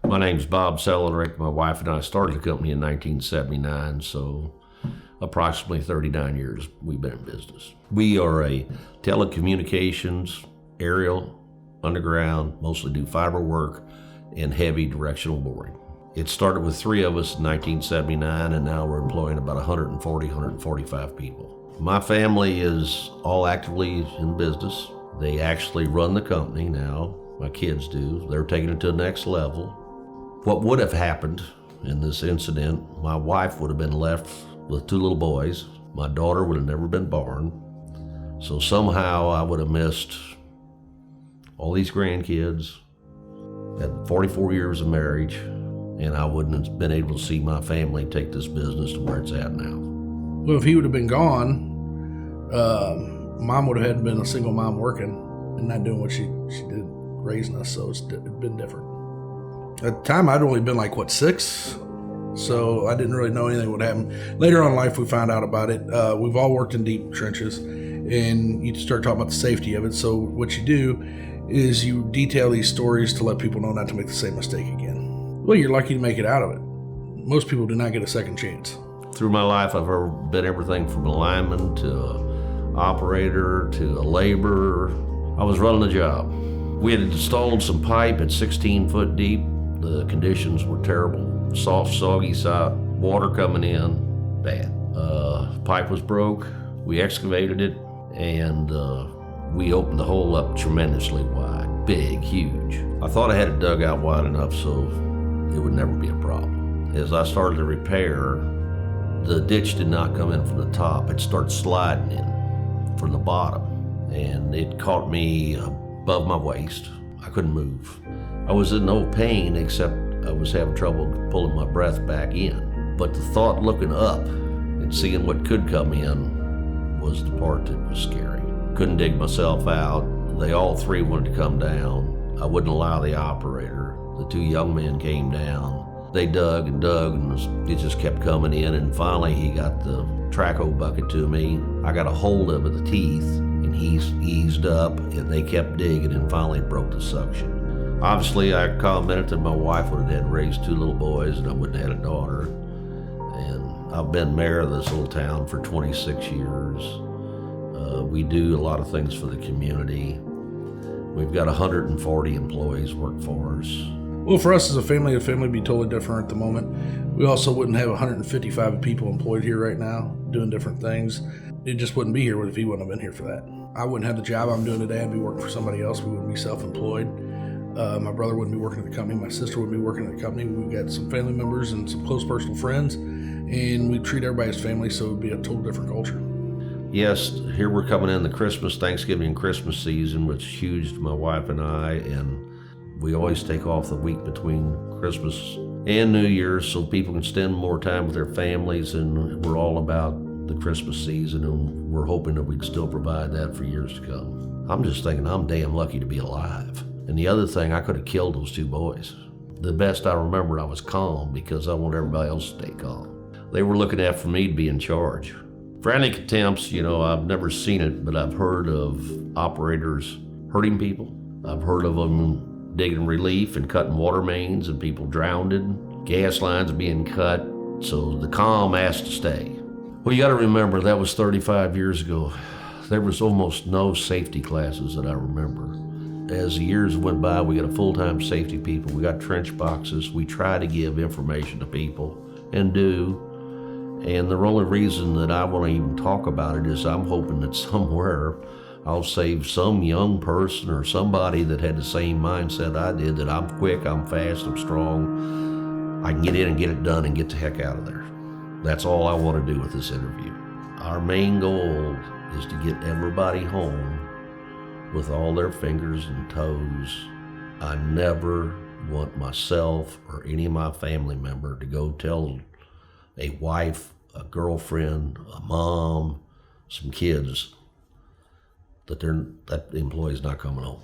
My name's Bob Sellerich. My wife and I started the company in 1979, so approximately 39 years we've been in business. We are a telecommunications, aerial, underground, mostly do fiber work, and heavy directional boring. It started with 3 of us in 1979, and now we're employing about 145 people. My family is all actively in business. They actually run the company now. My kids do. They're taking it to the next level. What would have happened in this incident, my wife would have been left with 2 little boys. My daughter would have never been born. So somehow I would have missed all these grandkids, had 44 years of marriage, and I wouldn't have been able to see my family take this business to where it's at now. Well, if he would have been gone, Mom would have had been a single mom working and not doing what she did raising us, so it's been different. At the time, I'd only been 6, so I didn't really know anything would happen. Later on in life, we found out about it. We've all worked in deep trenches, and you start talking about the safety of it. So what you do is you detail these stories to let people know not to make the same mistake again. Well, you're lucky to make it out of it. Most people do not get a second chance. Through my life, I've been everything from a lineman to an operator to a laborer. I was running the job. We had installed some pipe at 16 foot deep. The conditions were terrible. Soft, soggy water coming in, bad. Pipe was broke. We excavated it, and we opened the hole up tremendously wide. Big, huge. I thought I had it dug out wide enough so it would never be a problem. As I started to repair, the ditch did not come in from the top. It started sliding in from the bottom, and it caught me above my waist. I couldn't move. I was in no pain except I was having trouble pulling my breath back in. But the thought looking up and seeing what could come in was the part that was scary. Couldn't dig myself out. They all 3 wanted to come down. I wouldn't allow the operator. The 2 young men came down. They dug, and it just kept coming in, and finally he got the traco bucket to me. I got a hold of the teeth, and he eased up, and they kept digging, and finally broke the suction. Obviously, I commented that my wife would have had raised 2 little boys, and I wouldn't have had a daughter. And I've been mayor of this little town for 26 years. We do a lot of things for the community. We've got 140 employees work for us. Well, for us as a family would be totally different at the moment. We also wouldn't have 155 people employed here right now doing different things. It just wouldn't be here if he wouldn't have been here for that. I wouldn't have the job I'm doing today. I'd be working for somebody else. We wouldn't be self-employed. My brother wouldn't be working at the company. My sister wouldn't be working at the company. We've got some family members and some close personal friends, and we treat everybody as family, so it would be a total different culture. Yes, here we're coming in the Christmas, Thanksgiving, and Christmas season, which is huge to my wife and I, and we always take off the week between Christmas and New Year's so people can spend more time with their families, and we're all about the Christmas season, and we're hoping that we can still provide that for years to come. I'm just thinking I'm damn lucky to be alive. And the other thing, I could have killed those 2 boys. The best I remember, I was calm because I want everybody else to stay calm. They were looking out for me to be in charge. Frantic attempts, I've never seen it, but I've heard of operators hurting people. I've heard of them digging relief and cutting water mains and people drowned, gas lines being cut, so the calm has to stay. Well, you got to remember, that was 35 years ago. There was almost no safety classes that I remember. As the years went by, we got a full-time safety people, we got trench boxes, we try to give information to people, and do. And the only reason that I want to even talk about it is I'm hoping that somewhere I'll save some young person or somebody that had the same mindset I did, that I'm quick, I'm fast, I'm strong. I can get in and get it done and get the heck out of there. That's all I want to do with this interview. Our main goal is to get everybody home with all their fingers and toes. I never want myself or any of my family member to go tell a wife, a girlfriend, a mom, some kids that the employee's not coming home.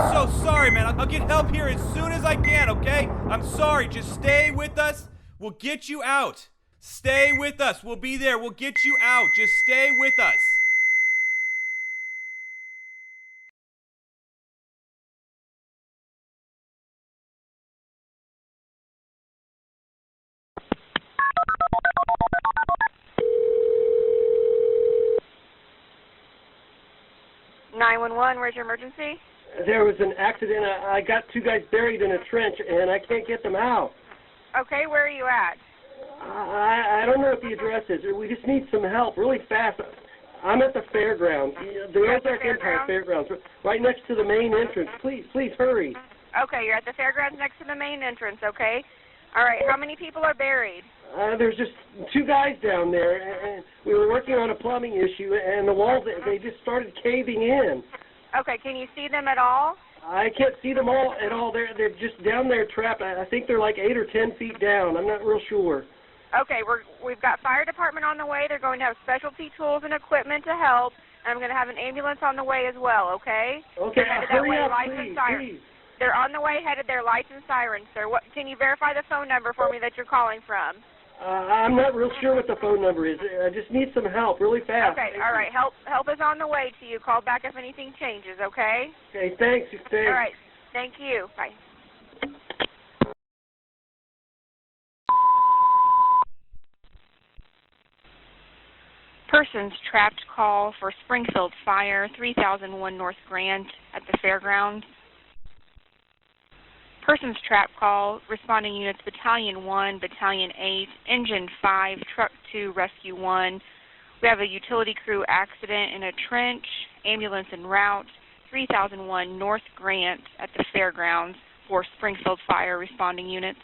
I'm so sorry, man. I'll get help here as soon as I can, okay? I'm sorry. Just stay with us. We'll get you out. Stay with us. We'll be there. We'll get you out. Just stay with us. Where's your emergency? There was an accident. I got two guys buried in a trench, and I can't get them out. Okay, where are you at? I don't know what the address is. We just need some help really fast. I'm at the fairgrounds, the Ozark Empire Fairgrounds, right next to the main entrance. Please hurry. Okay, you're at the fairgrounds next to the main entrance, okay? All right, how many people are buried? There's just two guys down there, and we were working on a plumbing issue, and the walls, they just started caving in. Okay, can you see them at all? I can't see them all at all. They're just down there trapped. I think they're like 8 or 10 feet down. I'm not real sure. Okay, we've got fire department on the way. They're going to have specialty tools and equipment to help, and I'm going to have an ambulance on the way as well, okay? Okay, hurry up, please. They're on the way headed their lights and sirens, sir. Can you verify the phone number for me that you're calling from? I'm not real sure what the phone number is. I just need some help really fast. Okay, all right. Help is on the way to you. Call back if anything changes, okay? Okay, thanks. All right. Thank you. Bye. Persons trapped call for Springfield Fire, 3001 North Grant at the fairgrounds. Persons trapped call, responding units Battalion 1, Battalion 8, Engine 5, Truck 2, Rescue 1. We have a utility crew accident in a trench, ambulance en route, 3001 North Grant at the fairgrounds for Springfield Fire responding units.